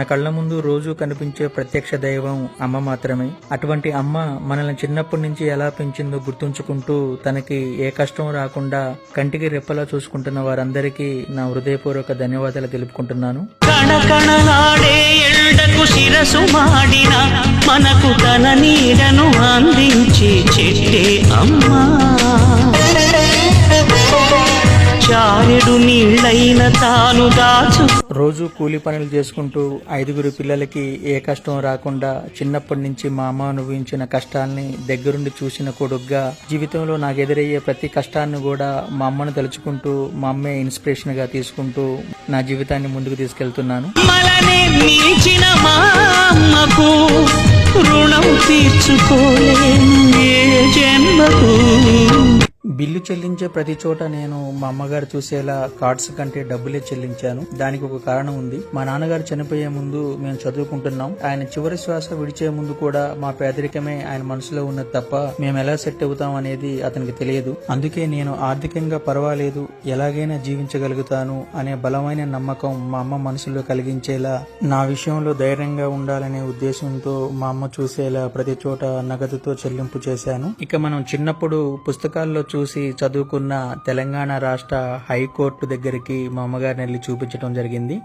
మన కళ్ళ ముందు రోజు కనిపించే ప్రత్యక్ష దైవం అమ్మ మాత్రమే. అటువంటి అమ్మ మనల్ని చిన్నప్పటి నుంచి ఎలా పెంచిందో గుర్తుంచుకుంటూ తనకి ఏ కష్టం రాకుండా కంటికి రెప్పలా చూసుకుంటున్న వారందరికీ నా హృదయపూర్వక ధన్యవాదాలు తెలుపుకుంటున్నాను. కణకణలాడే ఎల్డకు శిరసు మాడిన మనకు తన నీడను అందించే చెట్టే అమ్మా. చారెడు నీళ్ళైన తాను దాచు. రోజు కూలి పనులు చేసుకుంటూ 5 పిల్లలకి ఏ కష్టం రాకుండా చిన్నప్పటి నుంచి మా అమ్మ అనుభవించిన కష్టాల్ని దగ్గరుండి చూసిన కొడుగ్గా జీవితంలో నాకు ఎదురయ్యే ప్రతి కష్టాన్ని కూడా మా అమ్మను తలుచుకుంటూ మా అమ్మే ఇన్స్పిరేషన్ గా తీసుకుంటూ నా జీవితాన్ని ముందుకు తీసుకెళ్తున్నాను. మించిన మా అమ్మకు రుణం తీర్చుకోలేను ఏ జన్మకు. బిల్లు చెల్లించే ప్రతి చోట నేను మా అమ్మగారు చూసేలా కార్డ్స్ కంటే డబ్బులే చెల్లించాను. దానికి ఒక కారణం ఉంది. మా నాన్నగారు చనిపోయే ముందు మేము చదువుకుంటున్నాం. ఆయన చివరి శ్వాస విడిచే ముందు కూడా మా పేదరికమే ఆయన మనసులో ఉన్నది తప్ప మేము ఎలా సెట్ అవుతాం అనేది అతనికి తెలియదు. అందుకే నేను ఆర్థికంగా పర్వాలేదు, ఎలాగైనా జీవించగలుగుతాను అనే బలమైన నమ్మకం మా అమ్మ మనసులో కలిగించేలా నా విషయంలో ధైర్యంగా ఉండాలనే ఉద్దేశంతో మా అమ్మ చూసేలా ప్రతి చోట నగదుతో చెల్లింపు చేశాను. ఇక మనం చిన్నప్పుడు పుస్తకాల్లో చూసి చదువుకున్న తెలంగాణ రాష్ట్ర హైకోర్టు దగ్గరికి మా అమ్మగారిని వెళ్ళి చూపించడం జరిగింది.